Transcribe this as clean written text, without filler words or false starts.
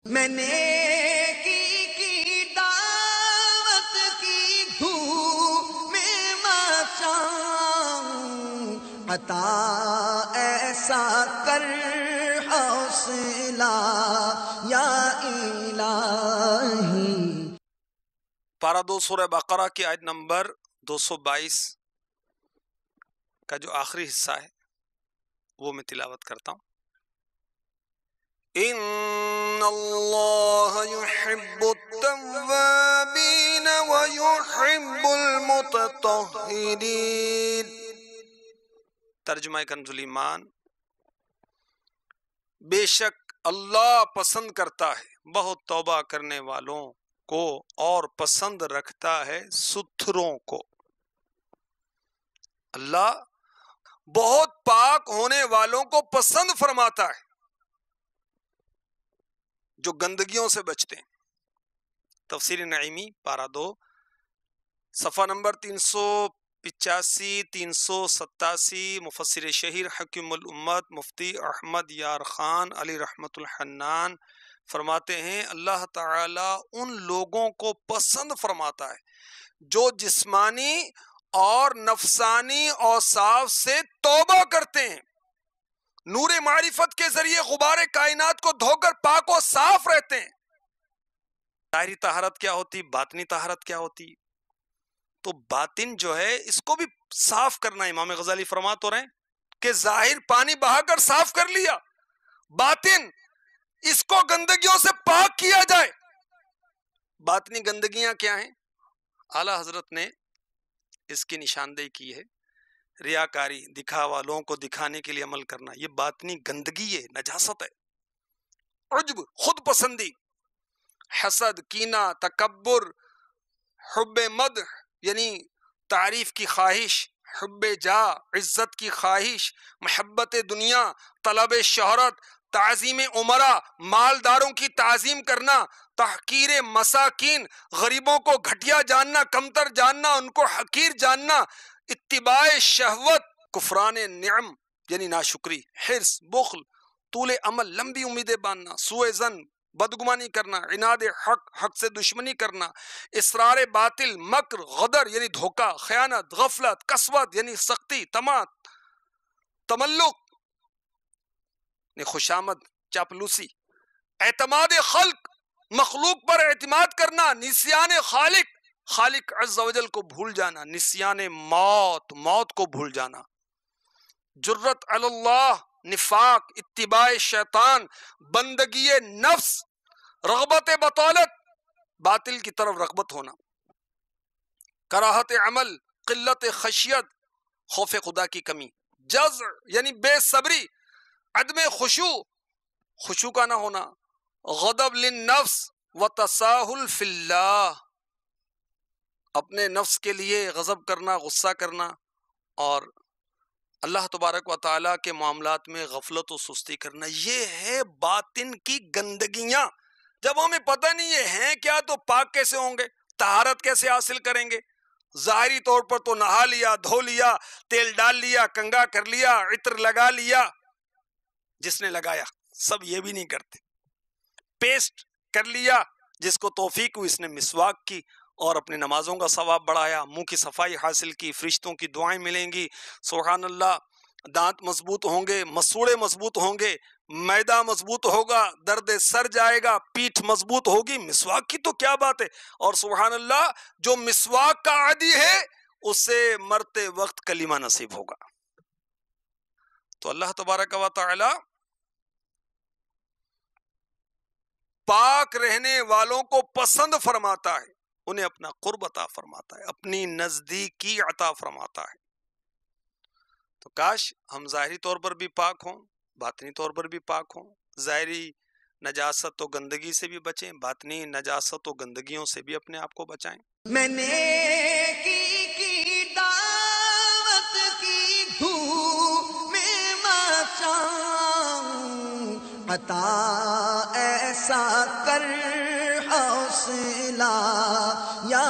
میں نیکی کی دعوت کی دھوم میں مچاؤں، عطا ایسا کر حوصلہ یا الہی۔ پارہ 2 سورہ بقرہ کی آیت نمبر 222 کا جو آخری حصہ ہے وہ میں تلاوت کرتا ہوں۔ ان اللہ یحب التوابین ویحب المتطہرین۔ ترجمہ کنز الایمان، بے شک اللہ پسند کرتا ہے بہت توبہ کرنے والوں کو اور پسند رکھتا ہے ستھروں کو۔ اللہ بہت پاک ہونے والوں کو پسند فرماتا ہے جو گندگیوں سے بچتے ہیں۔ تفسیر نعیمی پارہ 2 صفحہ نمبر 385 387، مفسر شہیر حکیم الامت مفتی احمد یار خان علی رحمت الحنان فرماتے ہیں اللہ تعالی ان لوگوں کو پسند فرماتا ہے جو جسمانی اور نفسانی اوصاف سے توبہ کرتے ہیں، نور معرفت کے ذریعے غبار کائنات کو دھو کر پاک و صاف رہتے ہیں۔ ظاہری طہارت کیا ہوتی، باطنی طہارت کیا ہوتی؟ تو باطن جو ہے اس کو بھی صاف کرنا، امام غزالی فرما تو رہے ہیں کہ ظاہر پانی بہا کر صاف کر لیا، باطن اس کو گندگیوں سے پاک کیا جائے۔ باطنی گندگیاں کیا ہیں؟ اعلیٰ حضرت نے اس کی نشاندہی کی ہے، ریاکاری، دکھاوا، لوگوں کو دکھانے کے لیے عمل کرنا، یہ باطنی گندگی ہے، نجاست ہے۔ عجب، خود پسندی، حسد، کینہ، تکبر، حب مدح یعنی تعریف کی خواہش، حب جاہ عزت کی خواہش، محبت دنیا، طلب شہرت، تعظیم امراء مالداروں کی تعظیم کرنا، تحقیر مساکین غریبوں کو گھٹیا جاننا، کمتر جاننا، ان کو حقیر جاننا، اتباع شہوت، کفران نعم یعنی ناشکری، حرص، بخل، طول عمل، لمبی امیدیں باندھنا، سوء ظن بدگمانی کرنا، عناد حق حق سے دشمنی کرنا، اصرار باطل، مکر، غدر یعنی دھوکہ، خیانت، غفلت، قسوت یعنی سختی، طمع، تملق خوشامد، چاپلوسی، اعتماد خلق مخلوق پر اعتماد کرنا، نسیان خالق خالق عز و جل کو بھول جانا، نسیان موت موت کو بھول جانا، جرت علی اللہ نفاق، اتباع شیطان بندگی نفس، رغبت بطالت باطل کی طرف رغبت ہونا، کراہت عمل، قلت خشیت خوف خدا کی کمی، جزع یعنی بے صبری، عدم خشوع کا نہ ہونا، غضب للنفس وتساہل فی اللہ اپنے نفس کے لیے غضب کرنا، غصہ کرنا، اور اللہ تبارک و تعالیٰ کے معاملات میں غفلت و سستی کرنا۔ یہ ہے باطن کی گندگیاں۔ جب ہمیں پتہ نہیں یہ ہیں کیا تو پاک کیسے ہوں گے، طہارت کیسے حاصل کریں گے؟ ظاہری طور پر تو نہا لیا، دھو لیا، تیل ڈال لیا، کنگا کر لیا، عطر لگا لیا، جس نے لگایا، سب یہ بھی نہیں کرتے، پیسٹ کر لیا، جس کو توفیق ہوئی اس نے مسواک کی اور اپنے نمازوں کا ثواب بڑھایا، منہ کی صفائی حاصل کی، فرشتوں کی دعائیں ملیں گی، سبحان اللہ، دانت مضبوط ہوں گے، مسوڑے مضبوط ہوں گے، معدہ مضبوط ہوگا، درد سر جائے گا، پیٹھ مضبوط ہوگی، مسواک کی تو کیا بات ہے۔ اور سبحان اللہ جو مسواک کا عادی ہے اسے مرتے وقت کلمہ نصیب ہوگا۔ تو اللہ تبارک و تعالی پاک رہنے والوں کو پسند فرماتا ہے، انہیں اپنا قرب عطا فرماتا ہے، اپنی نزدیکی عطا فرماتا ہے۔ تو کاش ہم ظاہری طور پر بھی پاک ہوں، باطنی طور پر بھی پاک ہوں، ظاہری نجاست و گندگی سے بھی بچیں، باطنی نجاست و گندگیوں سے بھی اپنے آپ کو بچائیں۔ میں نیکی کی دعوت کی دھوم میں مچاؤں، عطا ایسا کر حوصلہ یا